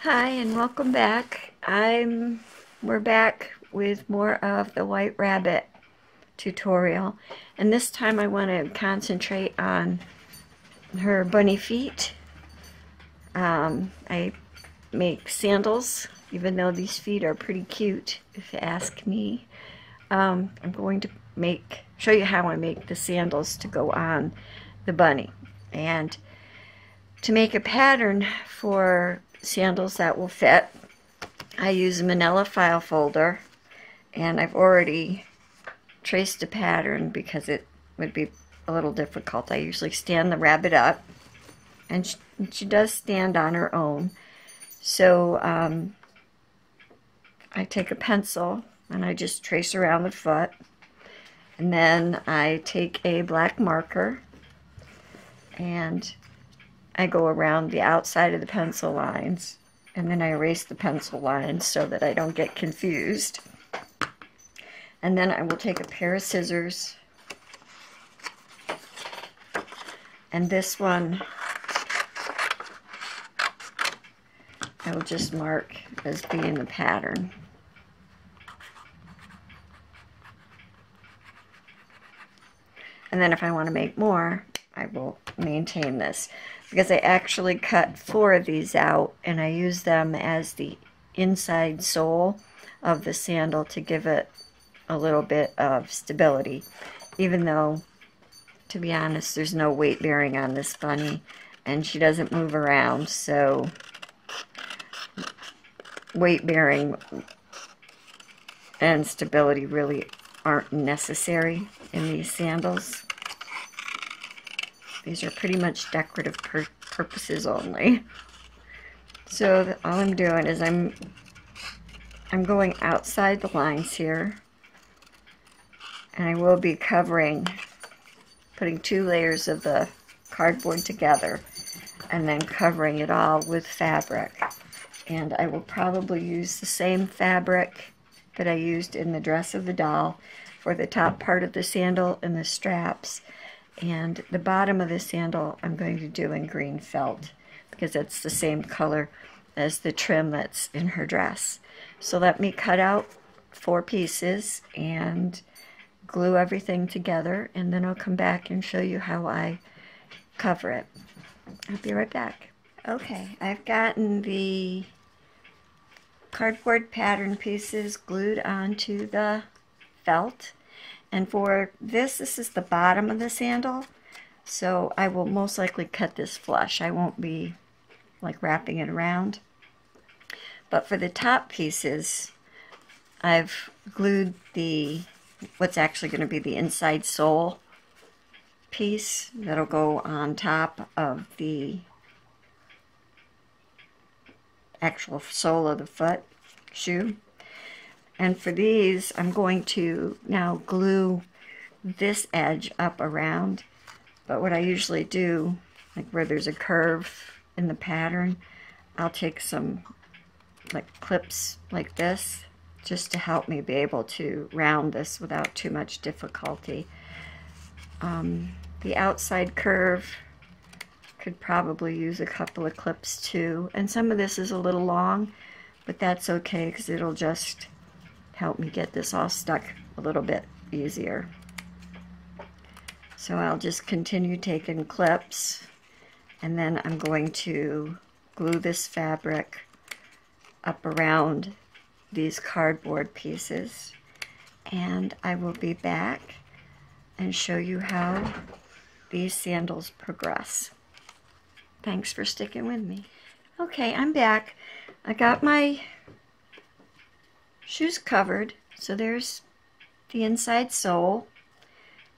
Hi and welcome back. We're back with more of the White Rabbit tutorial, and this time I want to concentrate on her bunny feet. I make sandals, even though these feet are pretty cute if you ask me. I'm going to show you how I make the sandals to go on the bunny. And to make a pattern for sandals that will fit, I use a manila file folder, and I've already traced a pattern because it would be a little difficult. I usually stand the rabbit up, and she does stand on her own. So I take a pencil and I just trace around the foot, and then I take a black marker and I go around the outside of the pencil lines, and then I erase the pencil lines so that I don't get confused. And then I will take a pair of scissors, and this one I will just mark as being the pattern. And then if I want to make more, I will maintain this, because I actually cut 4 of these out and I use them as the inside sole of the sandal to give it a little bit of stability, even though, to be honest, there's no weight bearing on this bunny and she doesn't move around, so weight bearing and stability really aren't necessary in these sandals. These are pretty much decorative purposes only. So all I'm doing is I'm going outside the lines here, and I will be putting 2 layers of the cardboard together and then covering it all with fabric. And I will probably use the same fabric that I used in the dress of the doll for the top part of the sandal and the straps. And the bottom of the sandal I'm going to do in green felt, because it's the same color as the trim that's in her dress. So let me cut out 4 pieces and glue everything together, and then I'll come back and show you how I cover it. I'll be right back. Okay, I've gotten the cardboard pattern pieces glued onto the felt. And for this is the bottom of the sandal, so I will most likely cut this flush. I won't be like wrapping it around. But for the top pieces, I've glued what's actually going to be the inside sole piece that'll go on top of the actual sole of the foot shoe. And for these, I'm going to now glue this edge up around. But what I usually do, like where there's a curve in the pattern, I'll take some like clips like this just to help me be able to round this without too much difficulty. The outside curve could probably use a couple of clips too. And some of this is a little long, but that's okay because it'll just help me get this all stuck a little bit easier. So I'll just continue taking clips, and then I'm going to glue this fabric up around these cardboard pieces, and I will be back and show you how these sandals progress. Thanks for sticking with me. Okay, I'm back. I got my shoes covered, so there's the inside sole,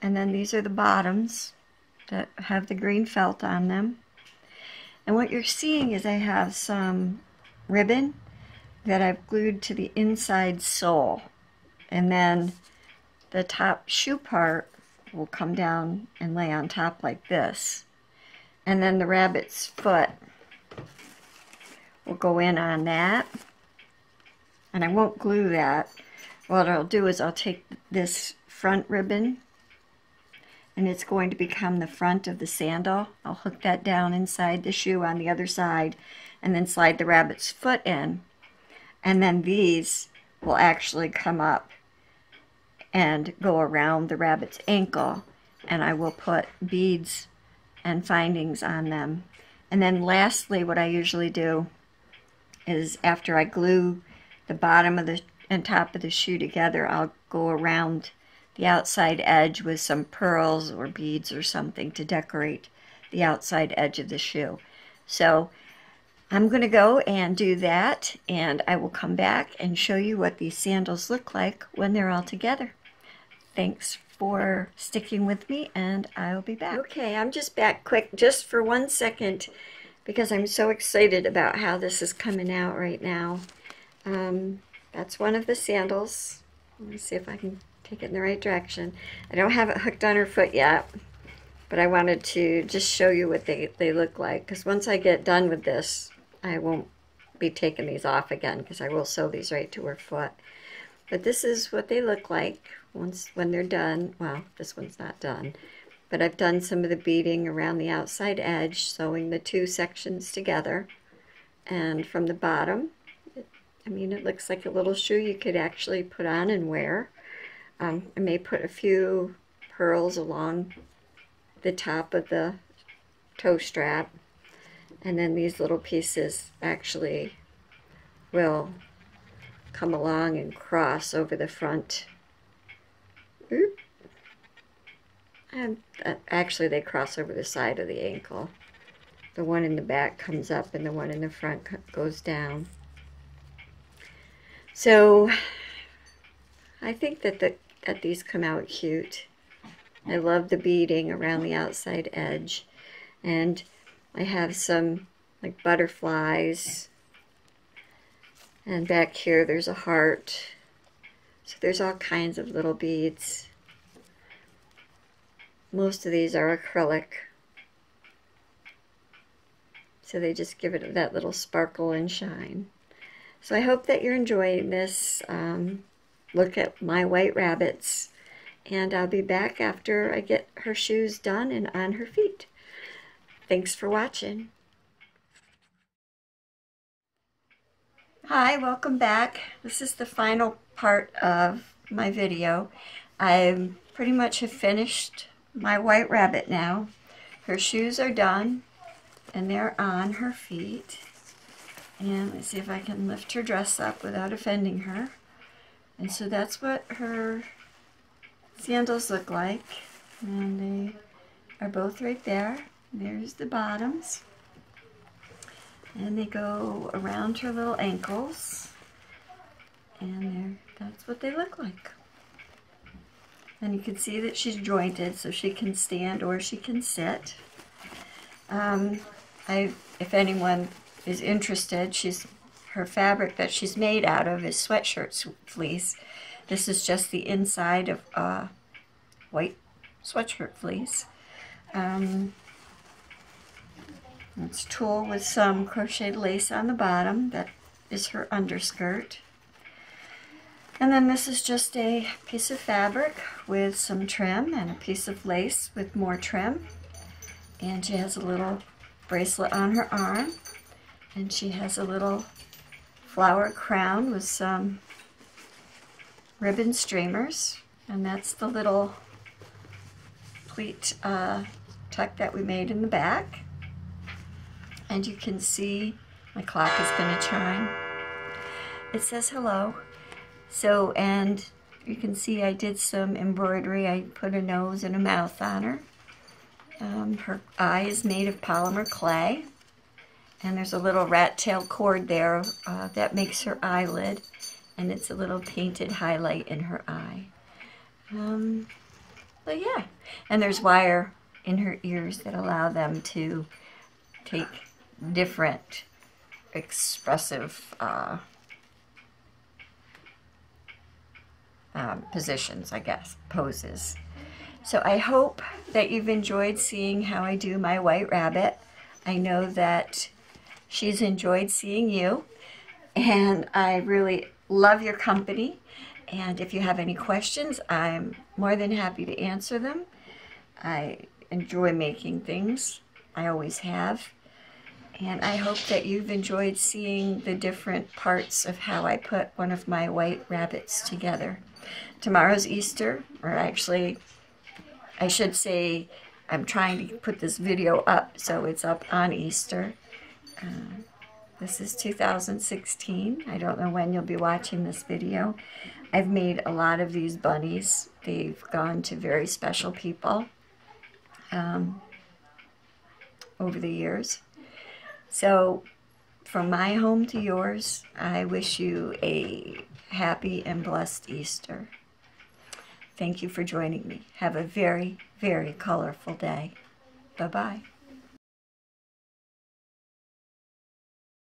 and then these are the bottoms that have the green felt on them. And what you're seeing is I have some ribbon that I've glued to the inside sole, and then the top shoe part will come down and lay on top like this, and then the rabbit's foot will go in on that. And I won't glue that. What I'll do is I'll take this front ribbon, and it's going to become the front of the sandal. I'll hook that down inside the shoe on the other side, and then slide the rabbit's foot in. And then these will actually come up and go around the rabbit's ankle, and I will put beads and findings on them. And then lastly, what I usually do is after I glue the bottom of the and top of the shoe together, I'll go around the outside edge with some pearls or beads or something to decorate the outside edge of the shoe. So I'm going to go and do that, and I will come back and show you what these sandals look like when they're all together. Thanks for sticking with me, and I'll be back. Okay, I'm just back quick, just for 1 second, because I'm so excited about how this is coming out right now. That's one of the sandals. Let me see if I can take it in the right direction. I don't have it hooked on her foot yet, but I wanted to just show you what they look like, because once I get done with this, I won't be taking these off again, because I will sew these right to her foot. But this is what they look like when they're done. Well, this one's not done, but I've done some of the beading around the outside edge, sewing the two sections together. And from the bottom, I mean, it looks like a little shoe you could actually put on and wear. I may put a few pearls along the top of the toe strap, and then these little pieces actually will come along and cross over the front. Oop. And actually they cross over the side of the ankle. The one in the back comes up and the one in the front goes down. So I think that these come out cute. I love the beading around the outside edge, and I have some like butterflies, and back here there's a heart. So there's all kinds of little beads. Most of these are acrylic, so they just give it that little sparkle and shine. So I hope that you're enjoying this look at my white rabbits, and I'll be back after I get her shoes done and on her feet. Thanks for watching. Hi, welcome back. This is the final part of my video. I pretty much have finished my white rabbit now. Her shoes are done and they're on her feet. And let's see if I can lift her dress up without offending her. And so that's what her sandals look like. And they are both right there. There's the bottoms. And they go around her little ankles. And that's what they look like. And you can see that she's jointed, so she can stand or she can sit. If anyone is interested, her fabric that she's made out of is sweatshirt fleece. This is just the inside of white sweatshirt fleece. It's tulle with some crocheted lace on the bottom. That is her underskirt. And then this is just a piece of fabric with some trim and a piece of lace with more trim. And she has a little bracelet on her arm. And she has a little flower crown with some ribbon streamers. And that's the little pleat tuck that we made in the back. And you can see my clock is going to chime. It says hello. So, and you can see I did some embroidery. I put a nose and a mouth on her. Her eye is made of polymer clay. And there's a little rat tail cord there that makes her eyelid. And it's a little painted highlight in her eye. But yeah. And there's wire in her ears that allow them to take different expressive positions, I guess, poses. So I hope that you've enjoyed seeing how I do my white rabbit. I know that she's enjoyed seeing you, and I really love your company. And if you have any questions, I'm more than happy to answer them. I enjoy making things. I always have. And I hope that you've enjoyed seeing the different parts of how I put one of my white rabbits together. Tomorrow's Easter, or actually, I should say, I'm trying to put this video up so it's up on Easter. This is 2016. I don't know when you'll be watching this video. I've made a lot of these bunnies. They've gone to very special people over the years. So, from my home to yours, I wish you a happy and blessed Easter. Thank you for joining me. Have a very, very colorful day. Bye-bye.